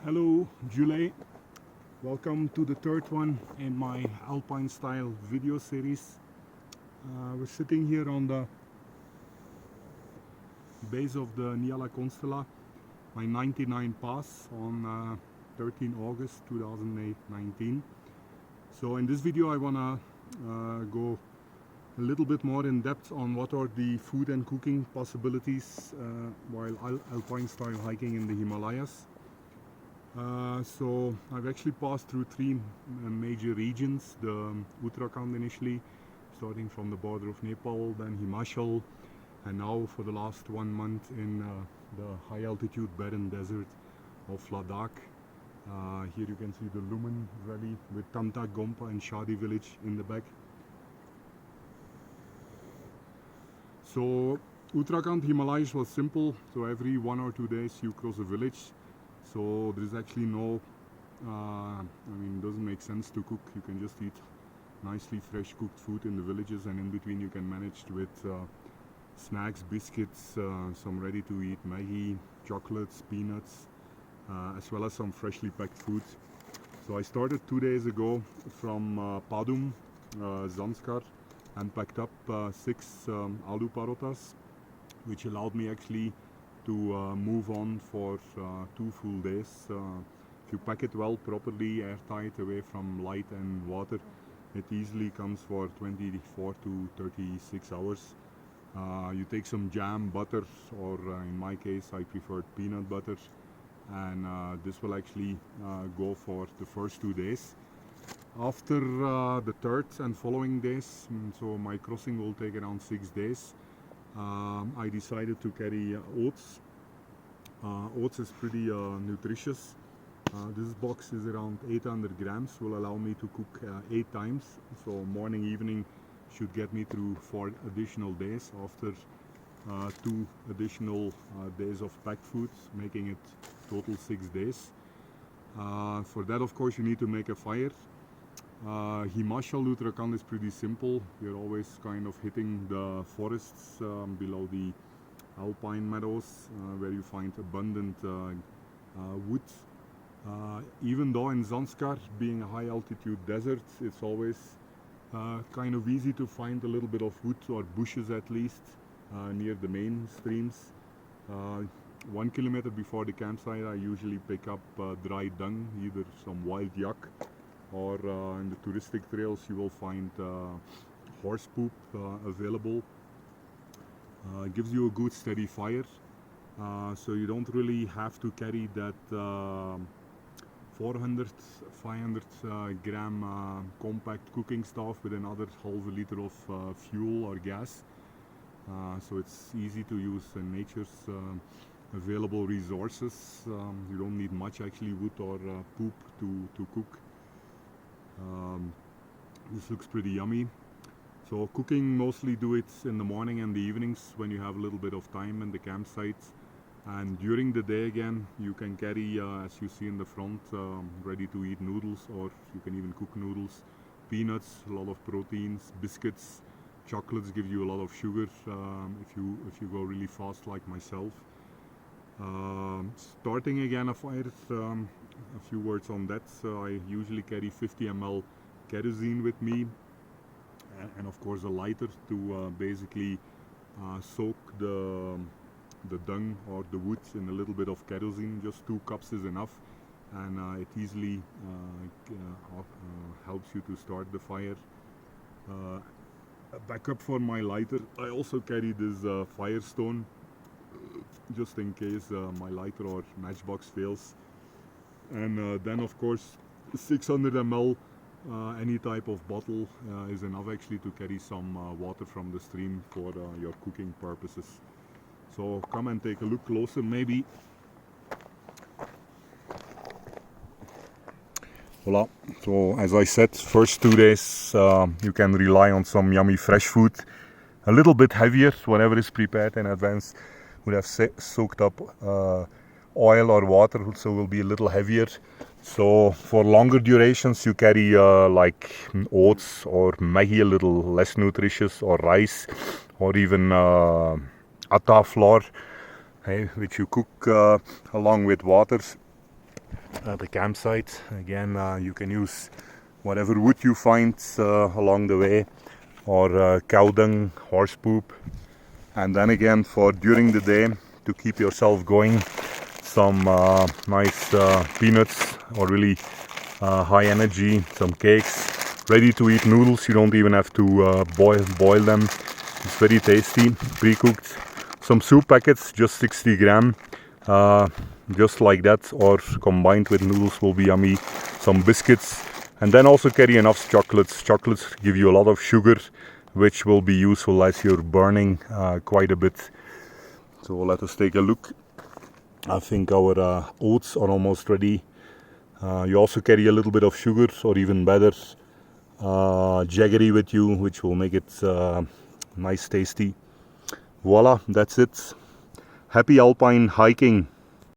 Hello Julie, welcome to the third one in my Alpine style video series. We're sitting here on the base of the Niala Constella, my 99 pass on 13 August 2019. So in this video I want to go a little bit more in depth on what are the food and cooking possibilities while Alpine style hiking in the Himalayas. So I've actually passed through three major regions, the Uttarakhand initially, starting from the border of Nepal, then Himachal, and now for the last 1 month in the high altitude barren desert of Ladakh. Here you can see the Lumen Valley with Tamtak Gompa and Shadi village in the back. So Uttarakhand Himalayas was simple, so every 1 or 2 days you cross a village. So there is actually no, it doesn't make sense to cook. You can just eat nicely fresh cooked food in the villages, and in between you can manage with snacks, biscuits, some ready to eat Maggi, chocolates, peanuts, as well as some freshly packed food. So I started 2 days ago from Padum, Zanskar, and packed up 6 aloo parotas, which allowed me actually to move on for 2 full days. If you pack it well, properly, airtight, away from light and water, it easily comes for 24 to 36 hours. You take some jam, butter, or in my case I preferred peanut butter, and this will actually go for the first 2 days. After the third and following days, so my crossing will take around 6 days, I decided to carry oats. Oats is pretty nutritious. This box is around 800 grams, will allow me to cook 8 times. So morning, evening should get me through 4 additional days after 2 additional days of packed food, making it total 6 days. For that, of course, you need to make a fire. Himachal Uttarakhand is pretty simple. You're always kind of hitting the forests below the Alpine meadows where you find abundant wood. Even though in Zanskar, being a high altitude desert, it's always kind of easy to find a little bit of wood or bushes at least near the main streams. 1 kilometer before the campsite I usually pick up dry dung, either some wild yak, or in the touristic trails you will find horse poop available. It gives you a good steady fire, so you don't really have to carry that 400-500 gram compact cooking stove with another half a liter of fuel or gas. So it's easy to use nature's available resources. You don't need much actually, wood or poop to cook. This looks pretty yummy. So cooking, mostly do it in the morning and the evenings when you have a little bit of time in the campsite. And during the day again, you can carry, as you see in the front, ready to eat noodles, or you can even cook noodles, peanuts, a lot of proteins, biscuits, chocolates give you a lot of sugar if you go really fast like myself. Starting again a fire, a few words on that. So I usually carry 50 ml kerosene with me, and of course a lighter to basically soak the dung or the wood in a little bit of kerosene. Just 2 cups is enough, and it easily helps you to start the fire. A backup for my lighter, I also carry this firestone, just in case my lighter or matchbox fails. And then of course 600 ml, any type of bottle is enough actually to carry some water from the stream for your cooking purposes. So come and take a look closer maybe. Voila. So as I said, first 2 days you can rely on some yummy fresh food. A little bit heavier, whatever is prepared in advance would have soaked up oil or water, so will be a little heavier. So for longer durations you carry like oats or Maggi, a little less nutritious, or rice, or even atta flour, which you cook along with water. the campsite. Again, you can use whatever wood you find along the way, or cow dung, horse poop. And then again, for during the day, to keep yourself going, some nice peanuts, or really high energy, some cakes, ready to eat noodles. You don't even have to boil them. It's very tasty, pre-cooked. Some soup packets, just 60 gram, just like that, or combined with noodles will be yummy. Some biscuits, and then also carry enough chocolates. Chocolates give you a lot of sugar, which will be useful as you're burning quite a bit. So let us take a look. I think our oats are almost ready. You also carry a little bit of sugar, or even better, jaggery with you, which will make it nice, tasty. Voila, that's it. Happy alpine hiking.